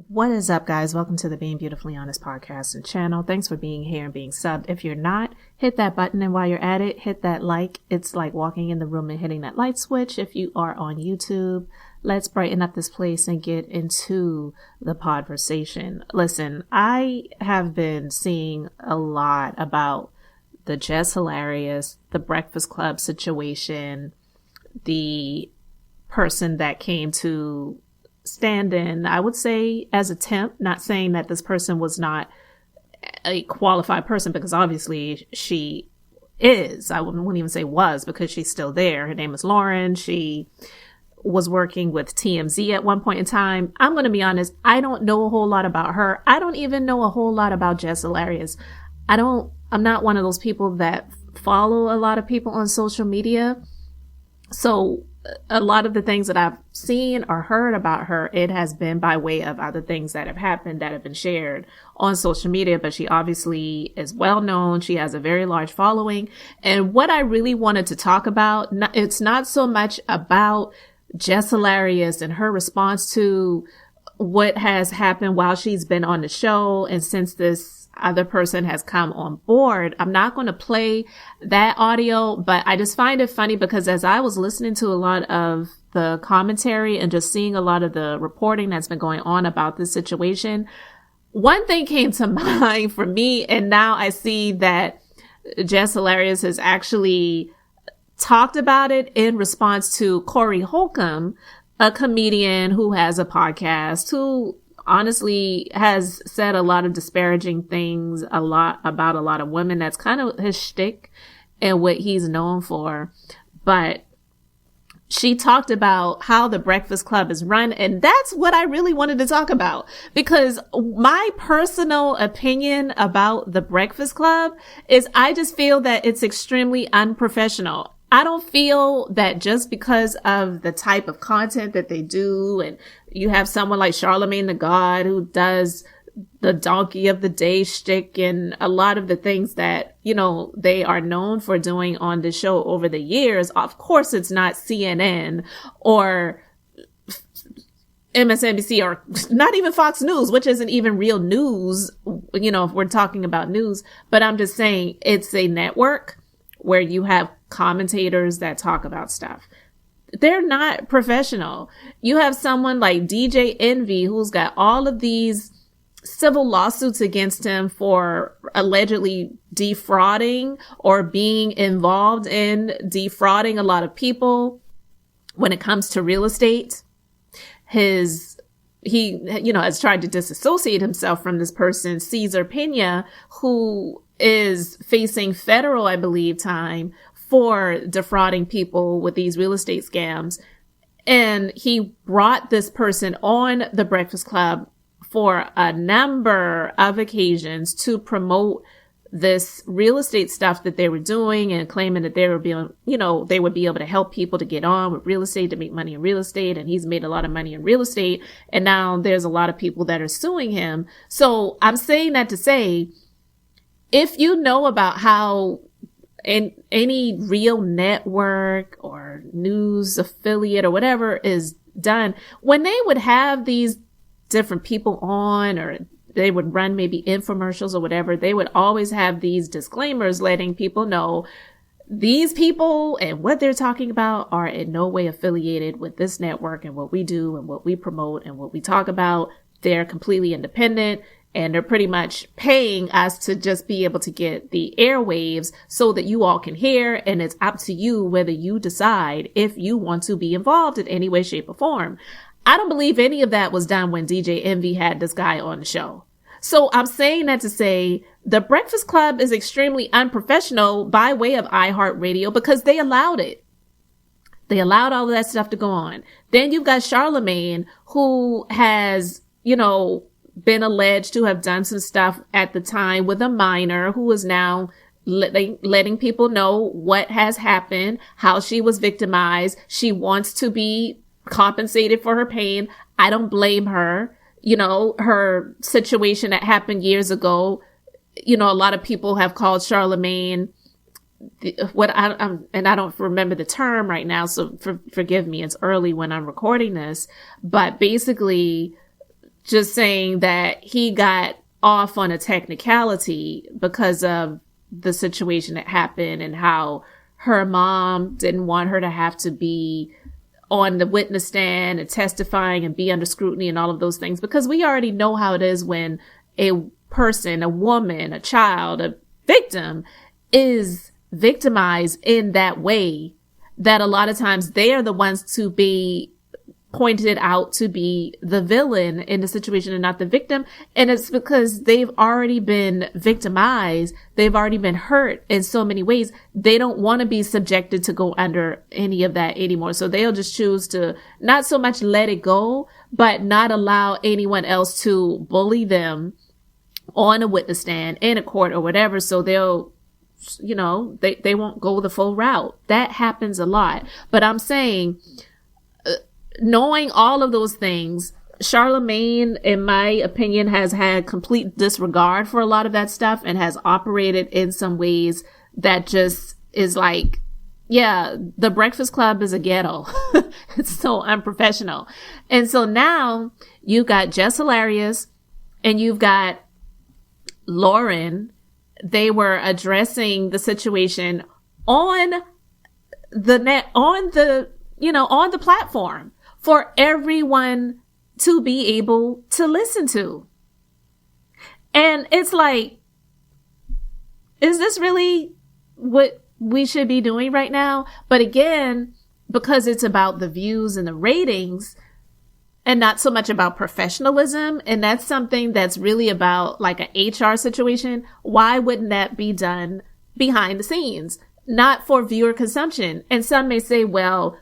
What is up, guys? Welcome to the Being Beautifully Honest podcast and channel. Thanks for being here and being subbed. If you're not, hit that button, and while you're at it, hit that like. It's like walking in the room and hitting that light switch. If you are on YouTube, let's brighten up this place and get into the podversation. Listen, I have been seeing a lot about the Jess Hilarious, the Breakfast Club situation, the person that came to stand in, I would say, as a temp, not saying that this person was not a qualified person, because obviously she is. I wouldn't even say was, because she's still there. Her name is Lauren. She was working with TMZ at one point in time. I'm going to be honest, I don't know a whole lot about her. I don't even know a whole lot about Jess Hilarious. I'm not one of those people that follow a lot of people on social media. So a lot of the things that I've seen or heard about her, it has been by way of other things that have happened that have been shared on social media. But she obviously is well known. She has a very large following. And what I really wanted to talk about, it's not so much about Jess Hilarious and her response to what has happened while she's been on the show and since this other person has come on board. I'm not going to play that audio, but I just find it funny because as I was listening to a lot of the commentary and just seeing a lot of the reporting that's been going on about this situation, one thing came to mind for me, and now I see that Jess Hilarious has actually talked about it in response to Corey Holcomb, a comedian who has a podcast, who honestly has said a lot of disparaging things about a lot of women. That's kind of his shtick and what he's known for. But she talked about how the Breakfast Club is run, and that's what I really wanted to talk about, because my personal opinion about the Breakfast Club is I just feel that it's extremely unprofessional. I don't feel that just because of the type of content that they do, and you have someone like Charlamagne the God who does the donkey of the day shtick and a lot of the things that, they are known for doing on the show over the years. Of course, it's not CNN or MSNBC or not even Fox News, which isn't even real news, if we're talking about news. But I'm just saying it's a network where you have commentators that talk about stuff. They're not professional. You have someone like DJ Envy who's got all of these civil lawsuits against him for allegedly defrauding or being involved in defrauding a lot of people when it comes to real estate. He has tried to disassociate himself from this person, Cesar Pena, who is facing federal, I believe, time for defrauding people with these real estate scams. And he brought this person on the Breakfast Club for a number of occasions to promote this real estate stuff that they were doing and claiming that they would be able to help people to get on with real estate, to make money in real estate. And he's made a lot of money in real estate. And now there's a lot of people that are suing him. So I'm saying that to say, if you know about how in any real network or news affiliate or whatever is done, when they would have these different people on, or they would run maybe infomercials or whatever, they would always have these disclaimers letting people know these people and what they're talking about are in no way affiliated with this network and what we do and what we promote and what we talk about. They're completely independent. And they're pretty much paying us to just be able to get the airwaves so that you all can hear. And it's up to you whether you decide if you want to be involved in any way, shape, or form. I don't believe any of that was done when DJ Envy had this guy on the show. So I'm saying that to say the Breakfast Club is extremely unprofessional by way of iHeartRadio because they allowed it. They allowed all of that stuff to go on. Then you've got Charlamagne, who has, been alleged to have done some stuff at the time with a minor who is now letting people know what has happened, how she was victimized. She wants to be compensated for her pain. I don't blame her. Her situation that happened years ago, a lot of people have called Charlamagne and I don't remember the term right now, so forgive me. It's early when I'm recording this, but basically just saying that he got off on a technicality because of the situation that happened and how her mom didn't want her to have to be on the witness stand and testifying and be under scrutiny and all of those things, because we already know how it is when a person, a woman, a child, a victim is victimized in that way, that a lot of times they are the ones to be pointed out to be the villain in the situation and not the victim. And it's because they've already been victimized. They've already been hurt in so many ways. They don't want to be subjected to go under any of that anymore. So they'll just choose to not so much let it go, but not allow anyone else to bully them on a witness stand, in a court or whatever. So they'll, they won't go the full route. That happens a lot. But I'm saying, knowing all of those things, Charlemagne, in my opinion, has had complete disregard for a lot of that stuff and has operated in some ways that just is like, yeah, the Breakfast Club is a ghetto. It's so unprofessional. And so now you've got Jess Hilarious and you've got Lauren. They were addressing the situation on the net, on the platform for everyone to be able to listen to. And it's like, is this really what we should be doing right now? But again, because it's about the views and the ratings and not so much about professionalism, and that's something that's really about like an HR situation, why wouldn't that be done behind the scenes, not for viewer consumption? And some may say, well,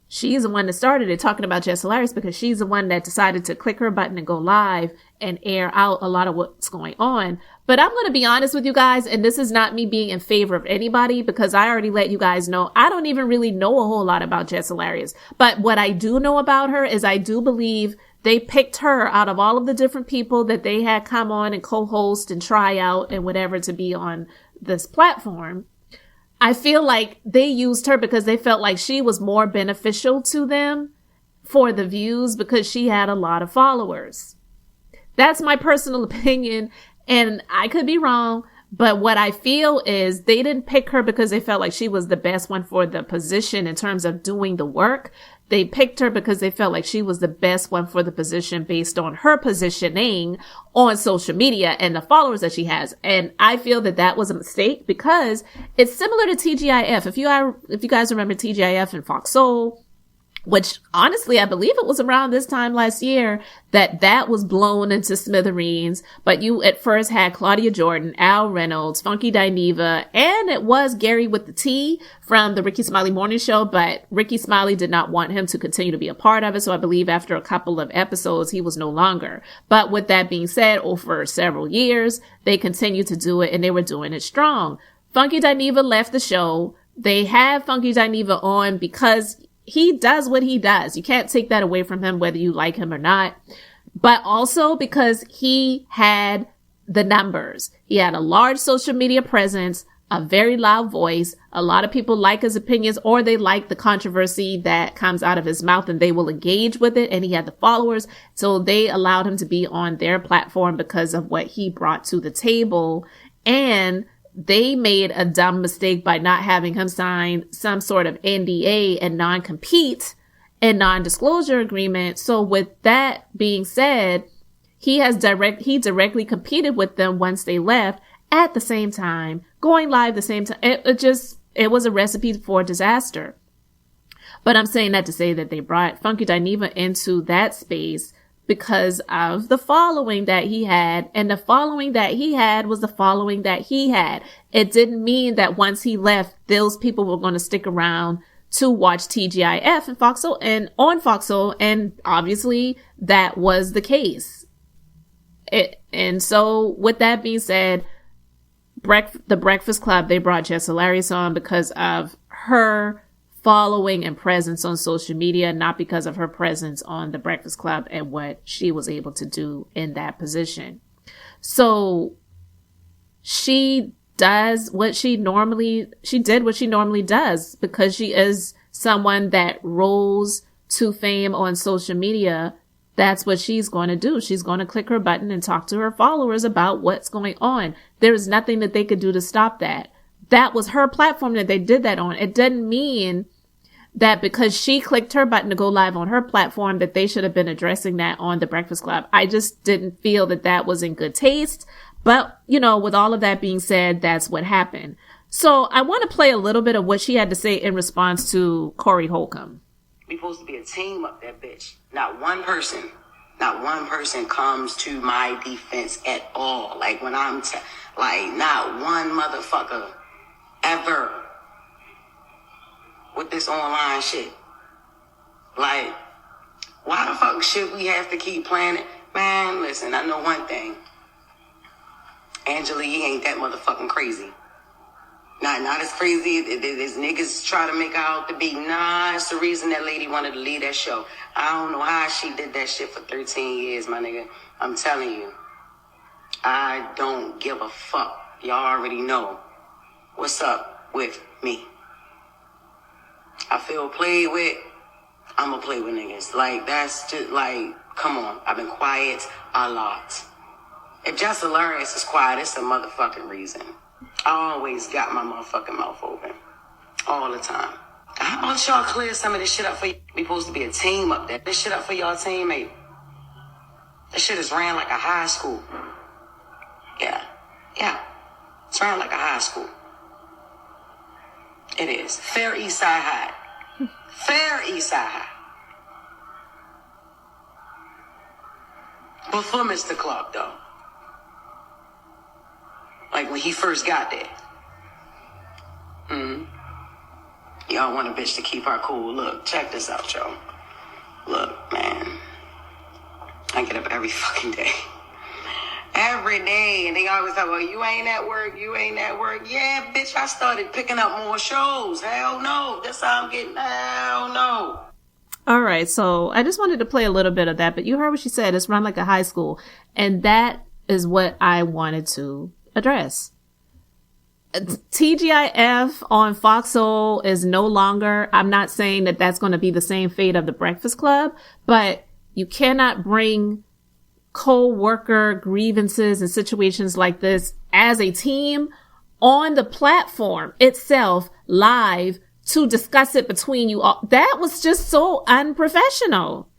she's the one that started it, talking about Jess Hilarious, because she's the one that decided to click her button and go live and air out a lot of what's going on. But I'm going to be honest with you guys, and this is not me being in favor of anybody, because I already let you guys know I don't even really know a whole lot about Jess Hilarious. But what I do know about her is I do believe they picked her out of all of the different people that they had come on and co-host and try out and whatever to be on this platform. I feel like they used her because they felt like she was more beneficial to them for the views because she had a lot of followers. That's my personal opinion, and I could be wrong, but what I feel is they didn't pick her because they felt like she was the best one for the position in terms of doing the work. They picked her because they felt like she was the best one for the position based on her positioning on social media and the followers that she has. And I feel that that was a mistake because it's similar to TGIF. If you guys remember TGIF and Fox Soul, which honestly, I believe it was around this time last year that was blown into smithereens. But you at first had Claudia Jordan, Al Reynolds, Funky Dineva, and it was Gary with the T from the Ricky Smiley Morning Show. But Ricky Smiley did not want him to continue to be a part of it. So I believe after a couple of episodes, he was no longer. But with that being said, over several years, they continued to do it and they were doing it strong. Funky Dineva left the show. They had Funky Dineva on because he does what he does. You can't take that away from him, whether you like him or not. But also because he had the numbers. He had a large social media presence, a very loud voice. A lot of people like his opinions, or they like the controversy that comes out of his mouth and they will engage with it. And he had the followers. So they allowed him to be on their platform because of what he brought to the table. And they made a dumb mistake by not having him sign some sort of NDA and non-compete and non-disclosure agreement. So with that being said, he directly competed with them once they left at the same time, going live the same time. It was a recipe for disaster. But I'm saying that to say that they brought Funky Dineva into that space because of the following that he had, and the following that he had was the following that he had. It didn't mean that once he left, those people were going to stick around to watch TGIF and Fox Soul and on Fox Soul, and obviously that was the case. And so with that being said, the Breakfast Club, they brought Jess Hilarious on because of her following and presence on social media, not because of her presence on the Breakfast Club and what she was able to do in that position. So she did what she normally does because she is someone that rose to fame on social media that's what she's going to do. She's going to click her button and talk to her followers about what's going on. There is nothing that they could do to stop that. That was her platform that they did that on. It doesn't mean that because she clicked her button to go live on her platform that they should have been addressing that on the Breakfast Club. I just didn't feel that that was in good taste. But, you know, with all of that being said, that's what happened. So I want to play a little bit of what she had to say in response to Corey Holcomb. We supposed to be a team up that bitch. Not one person comes to my defense at all. Like when I'm not one motherfucker ever with this online shit. Like, why the fuck should we have to keep playing it? Man, listen, I know one thing. Angela Yee ain't that motherfucking crazy. Not as crazy as niggas try to make her out to be. Nah, it's the reason that lady wanted to leave that show. I don't know how she did that shit for 13 years, my nigga. I'm telling you. I don't give a fuck. Y'all already know what's up with me. I feel played with. I'ma play with niggas. Like, that's just like, come on. I've been quiet a lot. If Jess Hilarious is quiet, it's a motherfucking reason. I always got my motherfucking mouth open. All the time. How about y'all clear some of this shit up for you? We supposed to be a team up there. This shit up for y'all teammate. This shit is ran like a high school. Yeah. It's ran like a high school. It is. Fair East Side High. Fair East Side High. Before Mr. Clark, though. Like when he first got there. Y'all want a bitch to keep her cool. Look, check this out, y'all. Look, man. I get up every fucking day. Every day. And they always talk about, you ain't at work. Yeah, bitch, I started picking up more shows. Hell no. That's how I'm getting. Hell no. All right. So I just wanted to play a little bit of that. But you heard what she said. It's run like a high school. And that is what I wanted to address. TGIF on Fox Soul is no longer, I'm not saying that that's going to be the same fate of the Breakfast Club, but you cannot bring co-worker grievances and situations like this as a team on the platform itself live to discuss it between you all. That was just so unprofessional.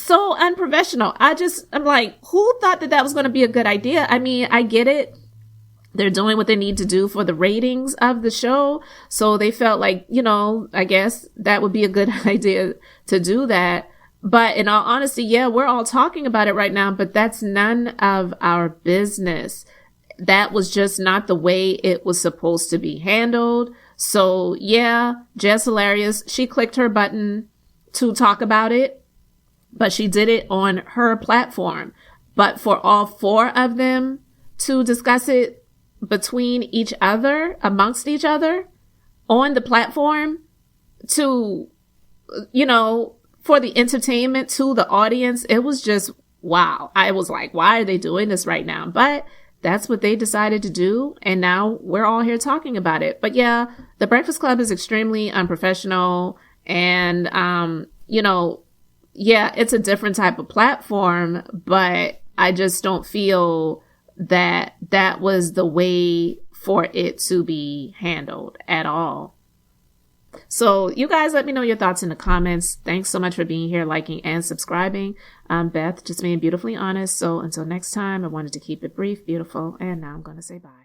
I'm like, who thought that was going to be a good idea? I mean, I get it. They're doing what they need to do for the ratings of the show. So they felt like, you know, I guess that would be a good idea to do that. But in all honesty, yeah, we're all talking about it right now, but that's none of our business. That was just not the way it was supposed to be handled. So yeah, Jess Hilarious, she clicked her button to talk about it, but she did it on her platform. But for all four of them to discuss it between each other, amongst each other, on the platform to, you know, for the entertainment to the audience, it was just, wow. I was like, why are they doing this right now? But that's what they decided to do. And now we're all here talking about it. But yeah, the Breakfast Club is extremely unprofessional. And, you know, yeah, it's a different type of platform, but I just don't feel that that was the way for it to be handled at all. So you guys let me know your thoughts in the comments. Thanks so much for being here, liking and subscribing. I'm Beth, just being beautifully honest. So until next time, I wanted to keep it brief, beautiful, and now I'm going to say bye.